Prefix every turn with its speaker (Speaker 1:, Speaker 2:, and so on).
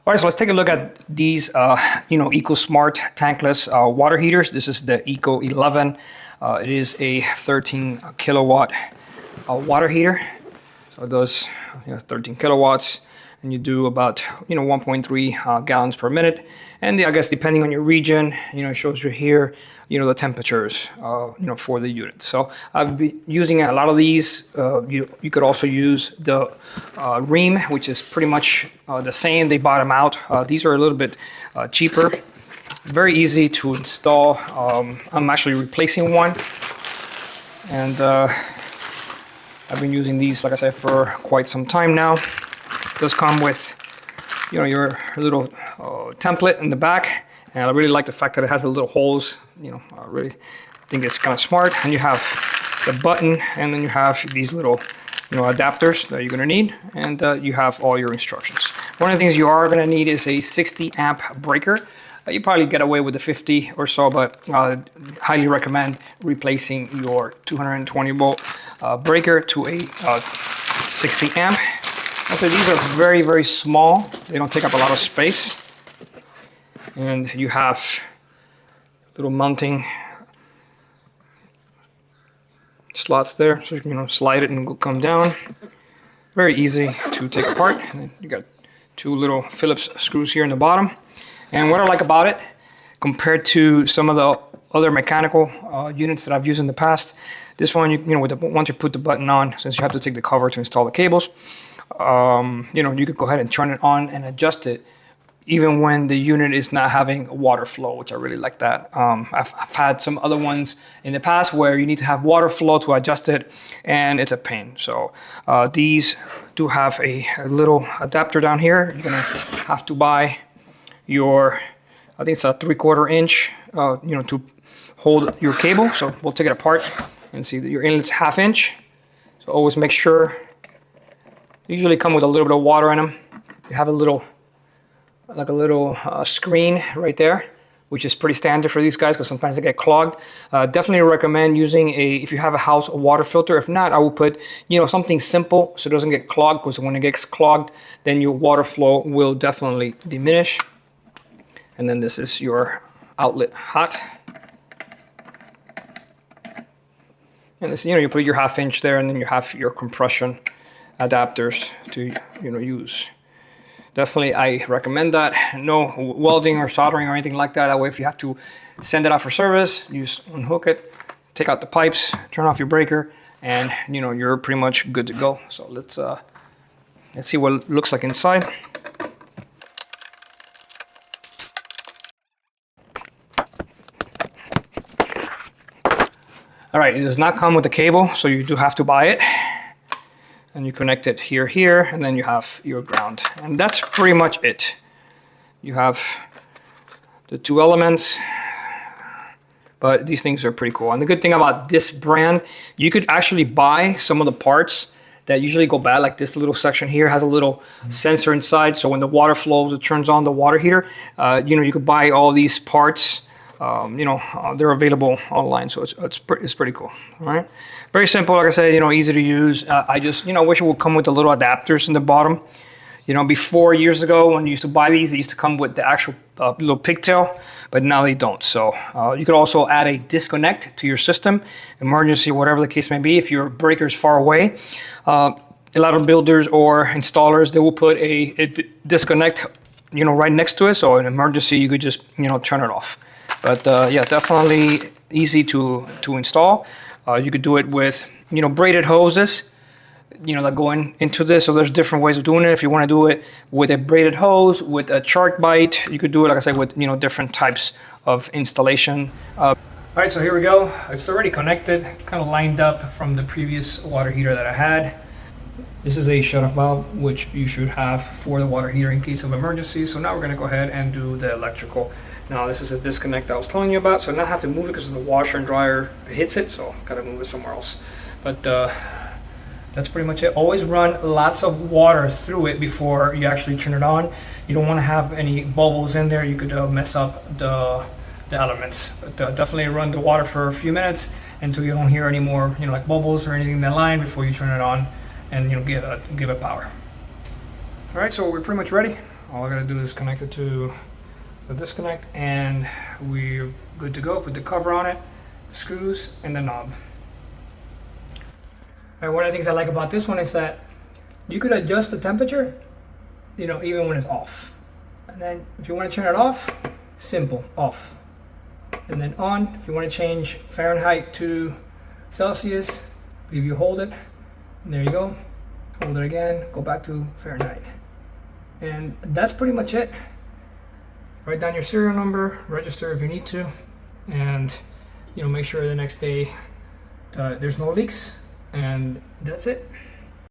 Speaker 1: All right, so let's take a look at these, EcoSmart tankless water heaters. This is the Eco 11. It is a 13 kilowatt water heater. So it does 13 kilowatts, and you do about 1.3 gallons per minute. And I guess depending on your region, it shows you here, the temperatures, for the unit. So I've been using a lot of these. You could also use the Ream, which is pretty much the same. They bottom out. These are a little bit cheaper. Very easy to install. I'm actually replacing one, and I've been using these, like I said, for quite some time now. It does come with, your little template in the back, and I really like the fact that it has the little holes. I really think it's kind of smart. And you have the button, and then you have these little, adapters that you're going to need, and you have all your instructions. One of the things you are going to need is a 60 amp breaker. You probably get away with the 50 or so, but highly recommend replacing your 220 volt breaker to a 60 amp. So these are very, very small. They don't take up a lot of space. And you have little mounting slots there. So you can slide it and come down. Very easy to take apart. And then you got two little Phillips screws here in the bottom. And what I like about it, compared to some of the other mechanical units that I've used in the past, this one, once you put the button on, since you have to take the cover to install the cables, you could go ahead and turn it on and adjust it, even when the unit is not having water flow, which I really like that. I've had some other ones in the past where you need to have water flow to adjust it, and it's a pain. So these do have a little adapter down here. You're gonna have to buy your, I think it's a 3/4 inch, to hold your cable. So we'll take it apart and see that your inlet's 1/2 inch. So always make sure. They usually come with a little bit of water in them. You have a little screen right there, which is pretty standard for these guys because sometimes they get clogged. Definitely recommend using if you have a house, a water filter. If not, I will put, something simple so it doesn't get clogged, because when it gets clogged, then your water flow will definitely diminish. And then this is your outlet hot. And this, you put your 1/2 inch there, and then you have your compression adapters to use. Definitely I recommend that. No welding or soldering or anything like that. That way, if you have to send it out for service, you just unhook it, take out the pipes, turn off your breaker, and you're pretty much good to go. So let's see what it looks like inside. All right, it does not come with a cable, so you do have to buy it. And you connect it here, and then you have your ground. And that's pretty much it. You have the two elements, but these things are pretty cool. And the good thing about this brand, you could actually buy some of the parts that usually go bad. Like this little section here has a little sensor inside, so when the water flows, it turns on the water heater. You could buy all these parts. They're available online, so it's pretty cool. All right, very simple. Like I said, easy to use. I just wish it would come with the little adapters in the bottom. Before, years ago, when you used to buy these, they used to come with the actual little pigtail, but now they don't. So you could also add a disconnect to your system, emergency, whatever the case may be. If your breaker is far away, a lot of builders or installers, they will put a disconnect, right next to it. So in emergency, you could just turn it off. But yeah, definitely easy to install. You could do it with braided hoses, that go into this. So there's different ways of doing it. If you want to do it with a braided hose, with a shark bite, you could do it, like I said, with different types of installation. All right, so here we go. It's already connected, kind of lined up from the previous water heater that I had. This is a shutoff valve, which you should have for the water heater in case of emergency. So now we're gonna go ahead and do the electrical. Now this is a disconnect I was telling you about, so now I have to move it because the washer and dryer hits it, so gotta move it somewhere else. But that's pretty much it. Always run lots of water through it before you actually turn it on. You don't wanna have any bubbles in there. You could mess up the elements. But definitely run the water for a few minutes until you don't hear any more, like bubbles or anything in the line before you turn it on and give it power. All right, so we're pretty much ready. All I gotta do is connect it to the disconnect and we're good to go. Put the cover on it, screws, and the knob. And one of the things I like about this one is that you could adjust the temperature, you know, even when it's off. And then if you want to turn it off, simple, off. And then on, if you want to change Fahrenheit to Celsius, if you hold it, and there you go. Hold it again, go back to Fahrenheit. And that's pretty much it. Write down your serial number, register if you need to, and you know, make sure the next day there's no leaks, and that's it.